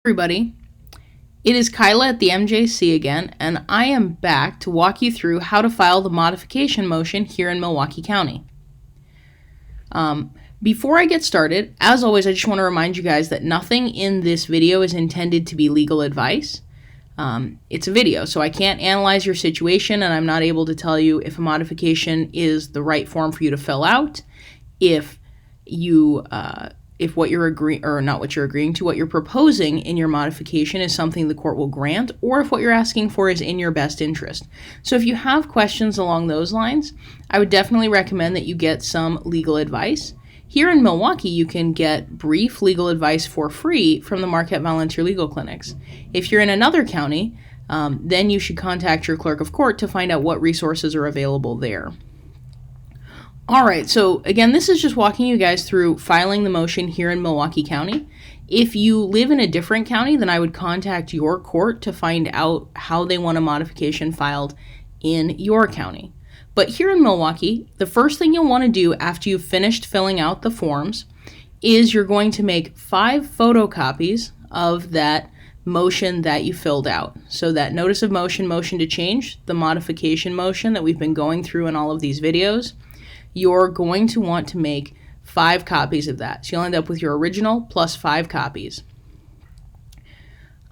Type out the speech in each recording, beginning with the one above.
Everybody, it is Kyla at the MJC again, and I am back to walk you through how to file the modification motion here in Milwaukee County. Before I get started, as always, I just want to remind you guys that nothing in this video is intended to be legal advice. It's a video, so I can't analyze your situation, and I'm not able to tell you if a modification is the right form for you to fill out, if what you're what you're proposing in your modification is something the court will grant, or if what you're asking for is in your best interest. So if you have questions along those lines, I would definitely recommend that you get some legal advice. Here in Milwaukee, you can get brief legal advice for free from the Marquette Volunteer Legal Clinics. If you're in another county, then you should contact your clerk of court to find out what resources are available there. All right, so again, this is just walking you guys through filing the motion here in Milwaukee County. If you live in a different county, then I would contact your court to find out how they want a modification filed in your county. But here in Milwaukee, the first thing you'll want to do after you've finished filling out the forms is you're going to make 5 photocopies of that motion that you filled out. So that notice of motion, motion to change, the modification motion that we've been going through in all of these videos, you're going to want to make 5 copies of that. So you'll end up with your original plus 5 copies.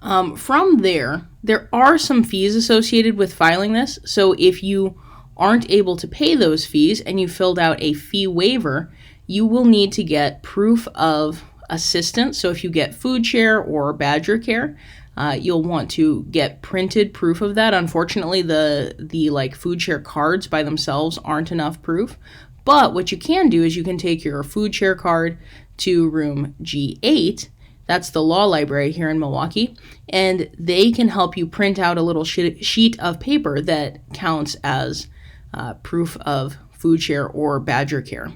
From there are some fees associated with filing this. So if you aren't able to pay those fees and you filled out a fee waiver, you will need to get proof of assistance. So if you get food share or Badger Care, you'll want to get printed proof of that. Unfortunately, the food share cards by themselves aren't enough proof. But what you can do is you can take your food share card to room G8. That's the law library here in Milwaukee, and they can help you print out a little sheet of paper that counts as proof of food share or Badger Care.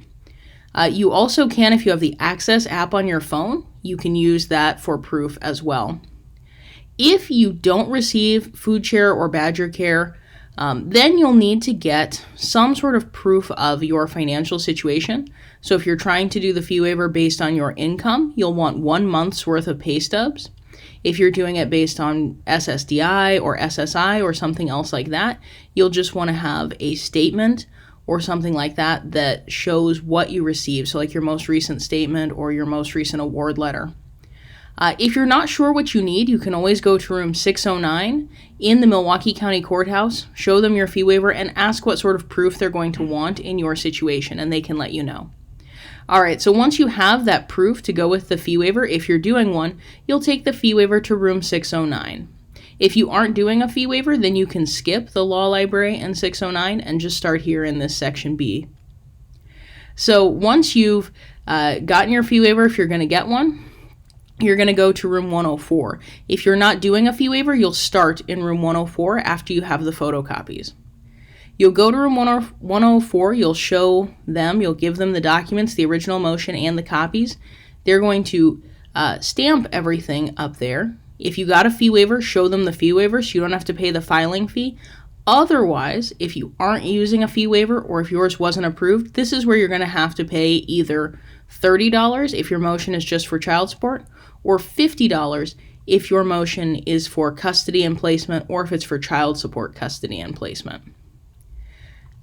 You also can, if you have the Access app on your phone, you can use that for proof as well. If you don't receive food share or Badger Care, then you'll need to get some sort of proof of your financial situation. So if you're trying to do the fee waiver based on your income, you'll want 1 month's worth of pay stubs. If you're doing it based on SSDI or SSI or something else like that, you'll just want to have a statement or something like that that shows what you received. So like your most recent statement or your most recent award letter. If you're not sure what you need, you can always go to room 609 in the Milwaukee County Courthouse, show them your fee waiver, and ask what sort of proof they're going to want in your situation, and they can let you know. All right, so once you have that proof to go with the fee waiver, if you're doing one, you'll take the fee waiver to room 609. If you aren't doing a fee waiver, then you can skip the law library and 609 and just start here in this section B. So once you've gotten your fee waiver, if you're going to get one, you're going to go to room 104. If you're not doing a fee waiver, you'll start in room 104 after you have the photocopies. You'll go to room 104, you'll give them the documents, the original motion and the copies. They're going to stamp everything up there. If you got a fee waiver, show them the fee waiver so you don't have to pay the filing fee. Otherwise, if you aren't using a fee waiver or if yours wasn't approved, this is where you're going to have to pay either $30 if your motion is just for child support, or $50 if your motion is for custody and placement, or if it's for child support custody and placement.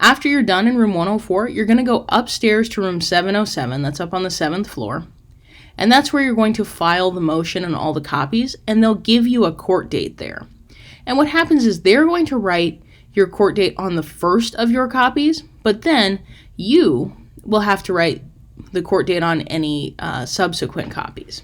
After you're done in room 104, you're going to go upstairs to room 707, that's up on the 7th floor, and that's where you're going to file the motion and all the copies, and they'll give you a court date there. And what happens is they're going to write your court date on the first of your copies, but then you will have to write the court date on any subsequent copies.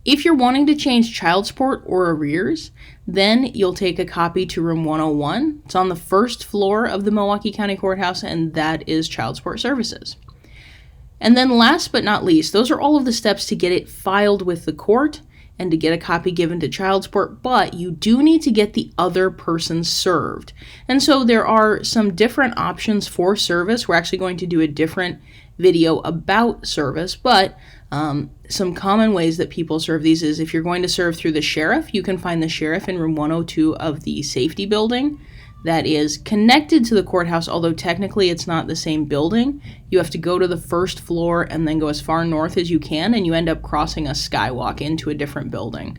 If you're wanting to change child support or arrears, then you'll take a copy to room 101. It's on the 1st floor of the Milwaukee County Courthouse, and that is child support services. And then last but not least, those are all of the steps to get it filed with the court and to get a copy given to child support, but you do need to get the other person served. And so there are some different options for service. We're actually going to do a different video about service, but some common ways that people serve these is if you're going to serve through the sheriff, you can find the sheriff in room 102 of the safety building. that is connected to the courthouse, although technically it's not the same building. You have to go to the first floor and then go as far north as you can, and you end up crossing a skywalk into a different building.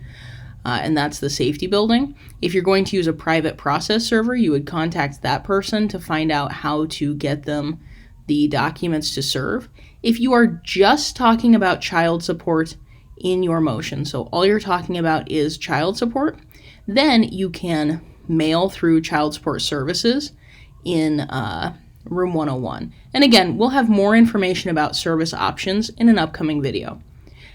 And that's the safety building. If you're going to use a private process server, you would contact that person to find out how to get them the documents to serve. If you are just talking about child support in your motion, so all you're talking about is child support, then you can mail through child support services in room 101. And again, we'll have more information about service options in an upcoming video.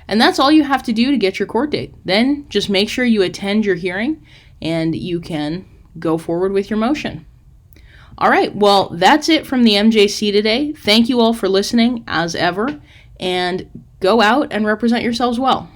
And that's all you have to do to get your court date. Then just make sure you attend your hearing and you can go forward with your motion. All right, well, that's it from the MJC today. Thank you all for listening, as ever, and go out and represent yourselves well.